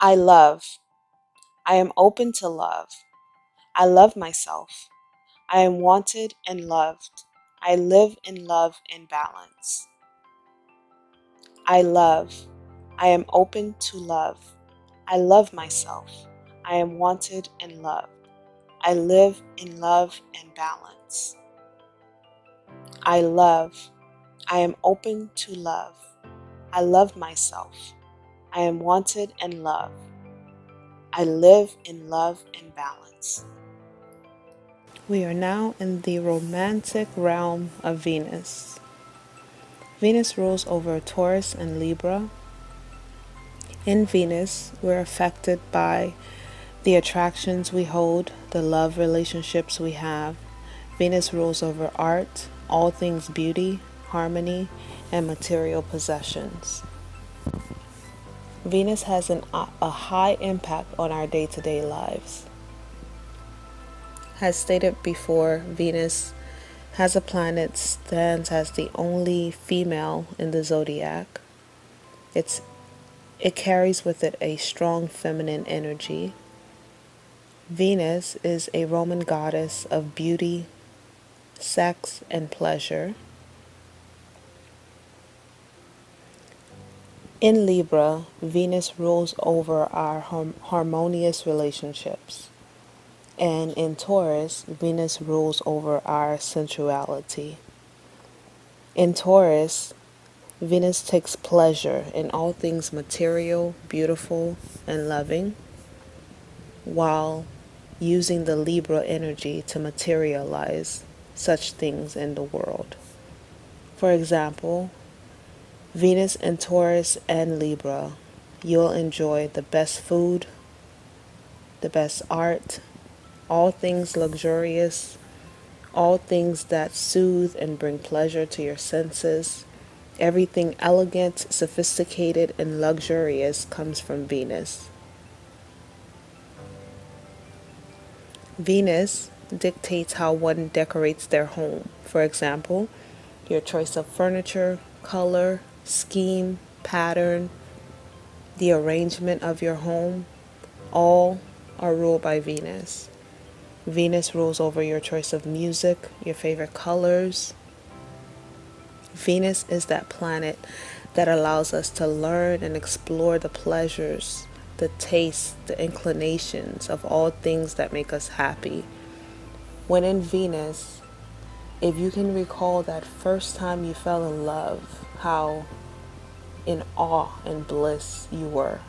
I love. I am open to love. I love myself. I am wanted and loved. I live in love and balance. I love. I am open to love. I love myself. I am wanted and loved. I live in love and balance. I love. I am open to love. I love myself. I am wanted and loved. I live in love and balance. We are now in the romantic realm of Venus. Venus rules over Taurus and Libra. In Venus, we're affected by the attractions we hold, the love relationships we have. Venus rules over art, all things beauty, harmony, and material possessions. Venus has a high impact on our day-to-day lives. As stated before, Venus has a planet stands as the only female in the zodiac. It carries with it a strong feminine energy. Venus is a Roman goddess of beauty, sex, and pleasure. In Libra, Venus rules over our harmonious relationships. And in Taurus, Venus rules over our sensuality. In Taurus, Venus takes pleasure in all things material, beautiful, and loving, while using the Libra energy to materialize such things in the world. For example, Venus in Taurus and Libra, you'll enjoy the best food, the best art, all things luxurious, all things that soothe and bring pleasure to your senses. Everything elegant, sophisticated, and luxurious comes from Venus. Venus dictates how one decorates their home. For example, your choice of furniture, color, scheme, pattern, the arrangement of your home, all are ruled by Venus. Venus rules over your choice of music, your favorite colors. Venus is that planet that allows us to learn and explore the pleasures, the tastes, the inclinations of all things that make us happy. When in Venus, if you can recall that first time you fell in love, how in awe and bliss you were,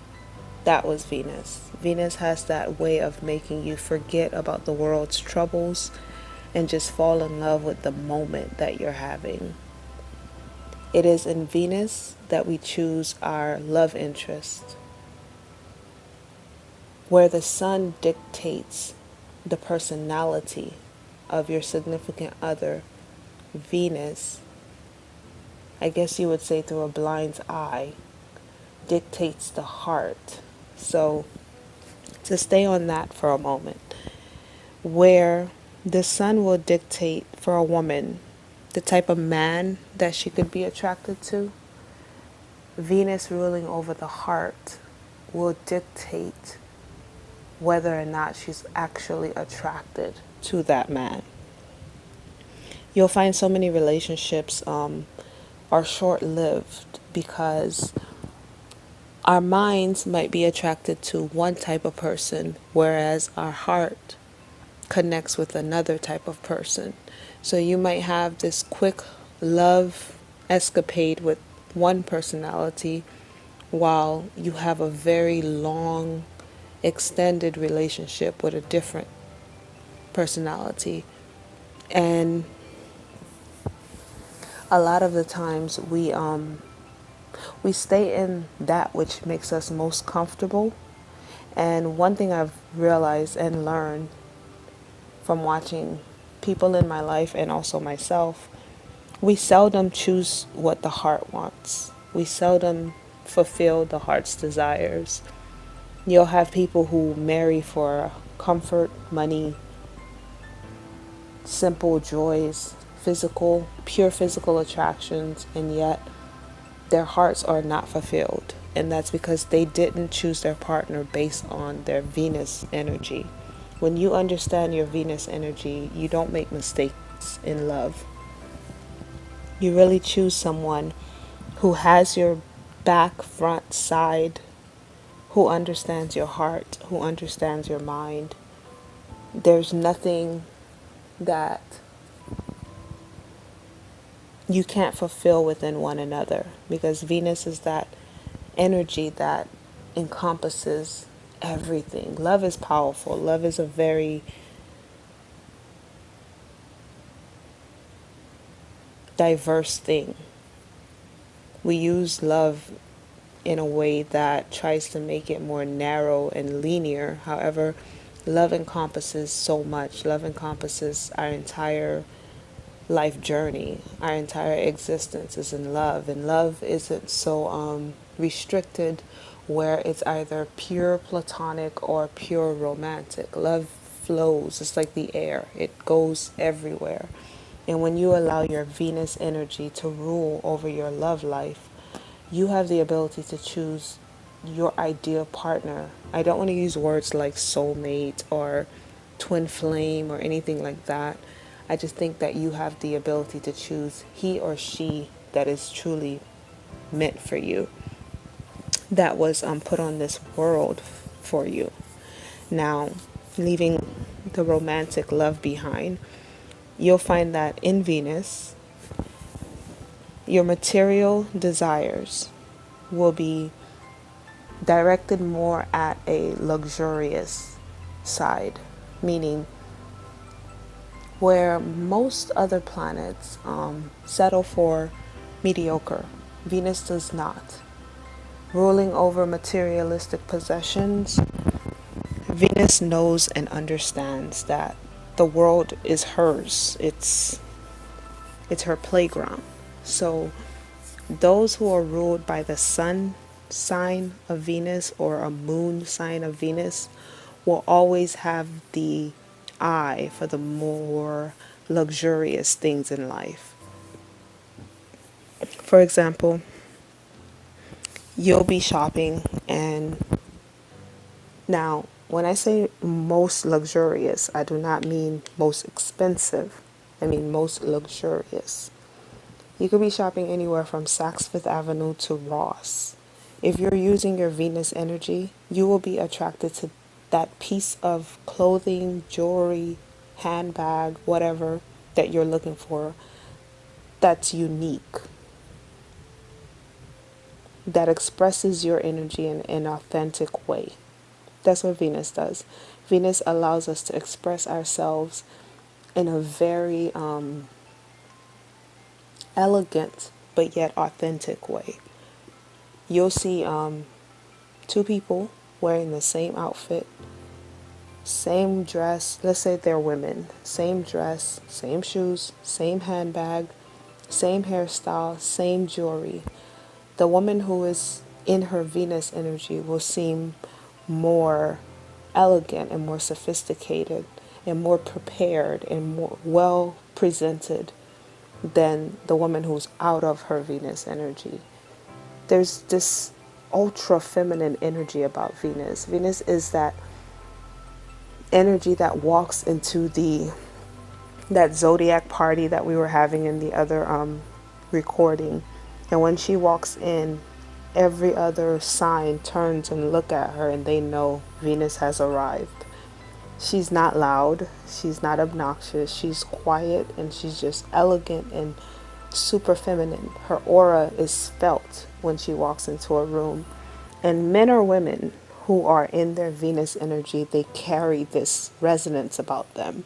that was Venus. Venus has that way of making you forget about the world's troubles and just fall in love with the moment that you're having. It is in Venus that we choose our love interest, where the sun dictates the personality of your significant other. Venus, I guess you would say through a blind's eye, dictates the heart. So to stay on that for a moment, where the sun will dictate for a woman the type of man that she could be attracted to, Venus ruling over the heart will dictate whether or not she's actually attracted to that man. You'll find so many relationships are short-lived because our minds might be attracted to one type of person, whereas our heart connects with another type of person. So you might have this quick love escapade with one personality while you have a very long, extended relationship with a different personality. And a lot of the times we stay in that which makes us most comfortable. And one thing I've realized and learned from watching people in my life and also myself, we seldom choose what the heart wants. We seldom fulfill the heart's desires. You'll have people who marry for comfort, money, simple joys, pure physical attractions, and yet their hearts are not fulfilled. And that's because they didn't choose their partner based on their Venus energy. When you understand your Venus energy, you don't make mistakes in love. You really choose someone who has your back, front, side, who understands your heart, who understands your mind. There's nothing that you can't fulfill within one another, because Venus is that energy that encompasses everything. Love is powerful. Love is a very diverse thing. We use love in a way that tries to make it more narrow and linear. However, love encompasses so much. Love encompasses our entire life journey. Our entire existence is in love, and love isn't so restricted where it's either pure platonic or pure romantic. Love flows. It's like the air. It goes everywhere. And when you allow your Venus energy to rule over your love life, you have the ability to choose your ideal partner. I don't want to use words like soulmate or twin flame or anything like that. I just think that you have the ability to choose he or she that is truly meant for you, that was put on this world for you. Now, leaving the romantic love behind, you'll find that in Venus, your material desires will be directed more at a luxurious side, meaning where most other planets settle for mediocre, Venus does not. Ruling over materialistic possessions, Venus knows and understands that the world is hers. It's her playground. So those who are ruled by the sun sign of Venus or a moon sign of Venus will always have the eye for the more luxurious things in life. For example, you'll be shopping, and now when I say most luxurious, I do not mean most expensive. I mean most luxurious. You could be shopping anywhere from Saks Fifth Avenue to Ross. If you're using your Venus energy, you will be attracted to that piece of clothing, jewelry, handbag, whatever that you're looking for that's unique, that expresses your energy in an authentic way. That's what Venus does. Venus allows us to express ourselves in a very elegant but yet authentic way. You'll see two people wearing the same outfit, same dress. Let's say they're women. Same dress, same shoes, same handbag, same hairstyle, same jewelry. The woman who is in her Venus energy will seem more elegant and more sophisticated and more prepared and more well presented than the woman who's out of her Venus energy. There's this ultra feminine energy about Venus. Venus is that energy that walks into that Zodiac party that we were having in the other recording. And when she walks in, every other sign turns and look at her and they know Venus has arrived. She's not loud, she's not obnoxious, she's quiet, and she's just elegant and super feminine. Her aura is felt when she walks into a room. And men or women who are in their Venus energy, they carry this resonance about them.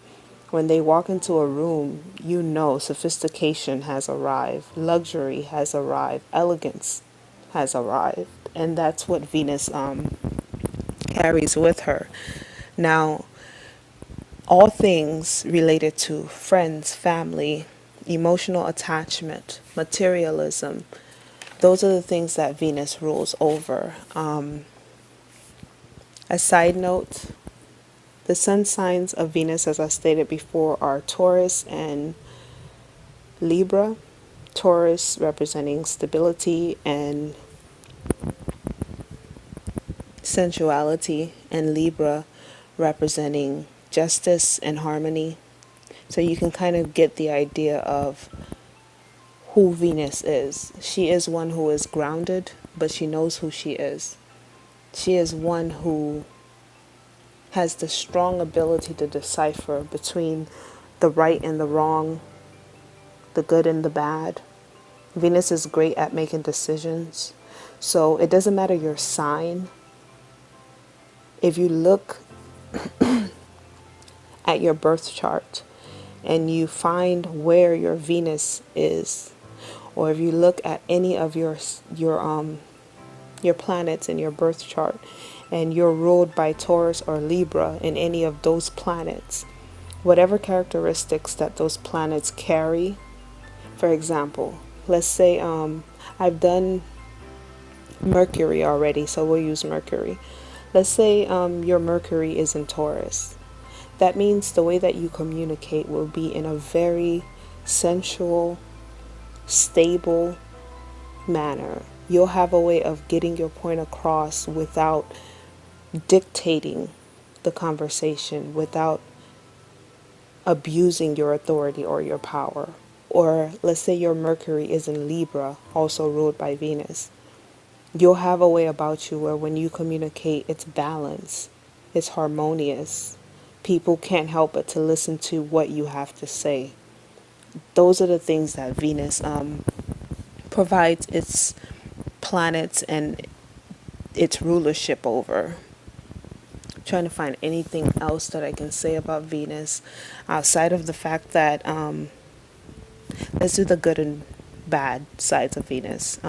When they walk into a room, you know sophistication has arrived, luxury has arrived, elegance has arrived. And that's what Venus carries with her. Now, all things related to friends, family, emotional attachment, materialism, those are the things that Venus rules over. A side note, the sun signs of Venus, as I stated before, are Taurus and Libra. Taurus representing stability and sensuality, and Libra representing justice and harmony. So you can kind of get the idea of who Venus is. She is one who is grounded, but she knows who she is. She is one who has the strong ability to decipher between the right and the wrong, the good and the bad. Venus is great at making decisions. So it doesn't matter your sign. If you look at your birth chart and you find where your Venus is, or if you look at any of your planets in your birth chart and you're ruled by Taurus or Libra in any of those planets, whatever characteristics that those planets carry. For example, let's say I've done Mercury already, so we'll use Mercury. Let's say your Mercury is in Taurus. That means the way that you communicate will be in a very sensual, stable manner. You'll have a way of getting your point across without dictating the conversation, without abusing your authority or your power. Or let's say your Mercury is in Libra, also ruled by Venus. You'll have a way about you where when you communicate, it's balanced, it's harmonious. People can't help but to listen to what you have to say. Those are the things that Venus provides its planets and its rulership over. I'm trying to find anything else that I can say about Venus outside of the fact that let's do the good and bad sides of Venus.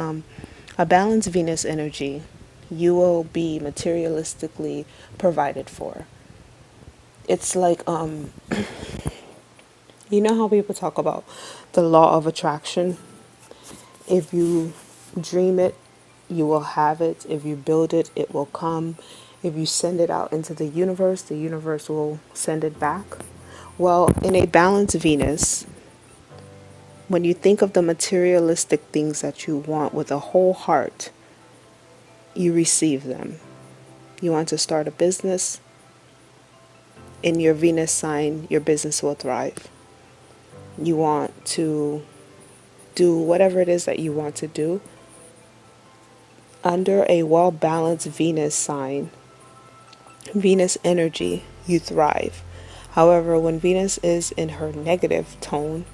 A balanced Venus energy, you will be materialistically provided for. It's like you know how people talk about the law of attraction? If you dream it, you will have it. If you build it, it will come. If you send it out into the universe will send it back. Well, in a balanced Venus, when you think of the materialistic things that you want with a whole heart, you receive them. You want to start a business? In your Venus sign, your business will thrive. You want to do whatever it is that you want to do. Under a well-balanced Venus sign, Venus energy, you thrive. However, when Venus is in her negative tone,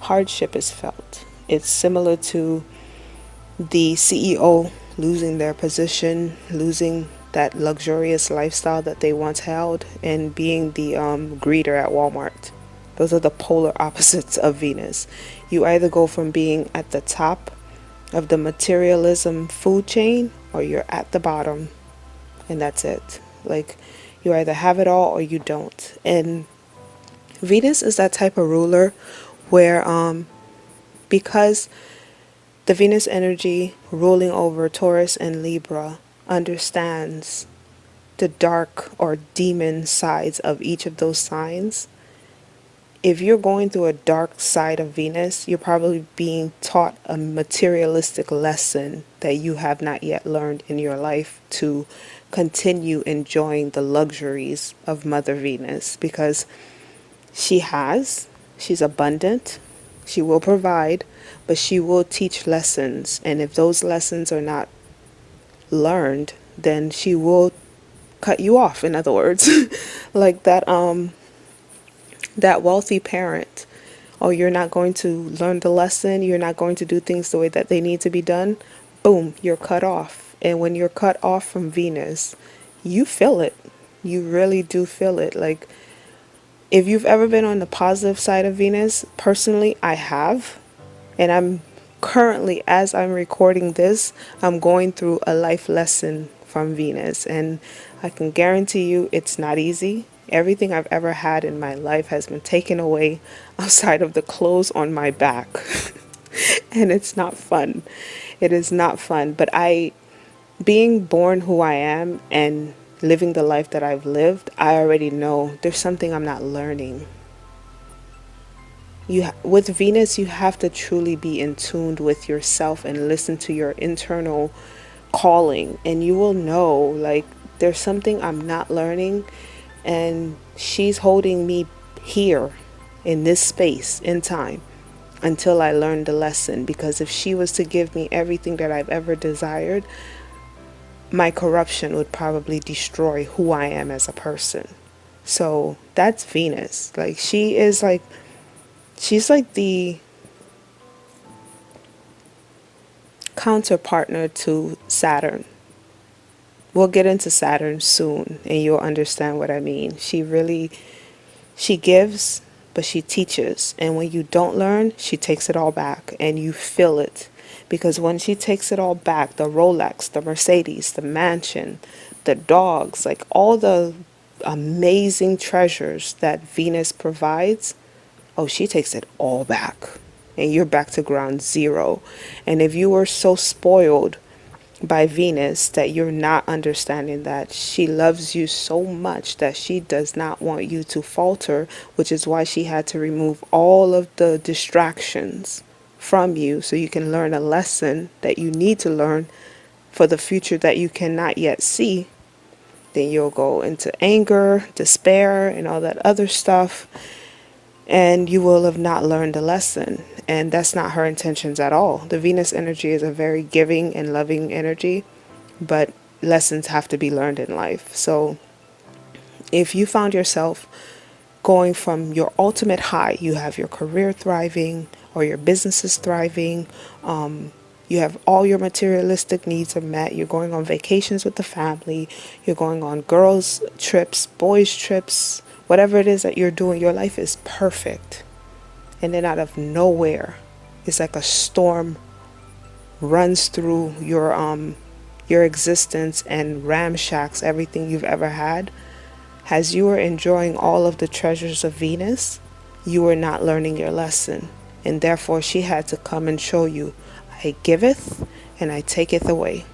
hardship is felt. It's similar to the CEO losing their position, losing that luxurious lifestyle that they once held, and being the greeter at Walmart. Those are the polar opposites of Venus. You either go from being at the top of the materialism food chain, or you're at the bottom, and that's it. Like, you either have it all or you don't. And Venus is that type of ruler where because the Venus energy ruling over Taurus and Libra understands the dark or demon sides of each of those signs. If you're going through a dark side of Venus, you're probably being taught a materialistic lesson that you have not yet learned in your life to continue enjoying the luxuries of Mother Venus, because she's abundant, she will provide, but she will teach lessons. And if those lessons are not learned, then she will cut you off, in other words. Like that wealthy parent. Oh, you're not going to learn the lesson, you're not going to do things the way that they need to be done. Boom, you're cut off. And when you're cut off from Venus, you feel it. You really do feel it. Like, if you've ever been on the positive side of Venus, personally, I have. And I'm currently, as I'm recording this, I'm going through a life lesson from Venus. And I can guarantee you it's not easy. Everything I've ever had in my life has been taken away outside of the clothes on my back. And it's not fun. It is not fun. But being born who I am and living the life that I've lived, I already know there's something I'm not learning. With Venus, you have to truly be in tune with yourself and listen to your internal calling, and you will know, like, There's something I'm not learning, and she's holding me here in this space in time until I learn the lesson. Because if she was to give me everything that I've ever desired, my corruption would probably destroy who I am as a person. So that's Venus. Like, she's like the counterpartner to Saturn. We'll get into Saturn soon and you'll understand what I mean. She gives, but she teaches. And when you don't learn, she takes it all back and you feel it. Because when she takes it all back, the Rolex, the Mercedes, the mansion, the dogs, like all the amazing treasures that Venus provides, oh, she takes it all back. And you're back to ground zero. And if you were so spoiled by Venus that you're not understanding that she loves you so much that she does not want you to falter, which is why she had to remove all of the distractions from you so you can learn a lesson that you need to learn for the future that you cannot yet see. Then you'll go into anger, despair, and all that other stuff, and you will have not learned a lesson. And that's not her intentions at all. The Venus energy is a very giving and loving energy, but lessons have to be learned in life. So if you found yourself going from your ultimate high, you have your career thriving or your business is thriving, you have all your materialistic needs are met, you're going on vacations with the family, you're going on girls' trips, boys' trips, whatever it is that you're doing, your life is perfect. And then out of nowhere, it's like a storm runs through your existence and ramshacks everything you've ever had. As you were enjoying all of the treasures of Venus, you were not learning your lesson. And therefore she had to come and show you, I giveth and I taketh away.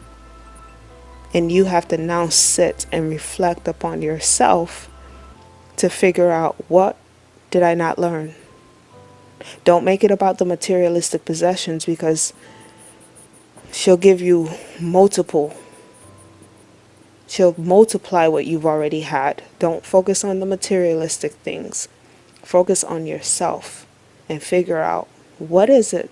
And you have to now sit and reflect upon yourself to figure out, what did I not learn? Don't make it about the materialistic possessions, because she'll give you multiple. She'll multiply what you've already had. Don't focus on the materialistic things. Focus on yourself and figure out, what is it?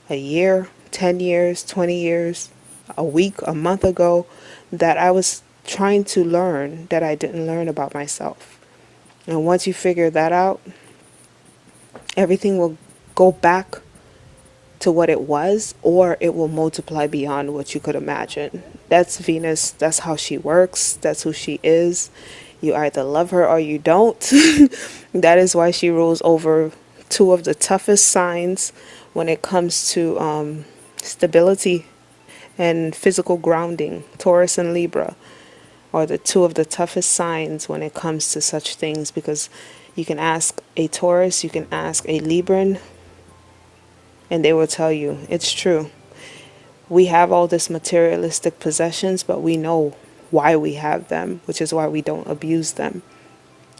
A year, 10 years, 20 years, a week, a month ago that I was trying to learn that I didn't learn about myself. And once you figure that out, everything will go back to what it was, or it will multiply beyond what you could imagine. That's Venus. That's how she works. That's who she is. You either love her or you don't. That is why she rules over two of the toughest signs when it comes to stability and physical grounding. Taurus and Libra are the two of the toughest signs when it comes to such things, because you can ask a Taurus, you can ask a Libran, and they will tell you it's true. We have all this materialistic possessions, but we know why we have them, which is why we don't abuse them.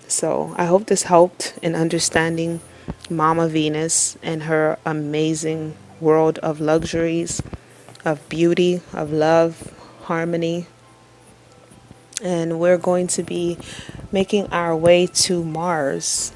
So I hope this helped in understanding Mama Venus and her amazing world of luxuries, of beauty, of love, harmony. And we're going to be making our way to Mars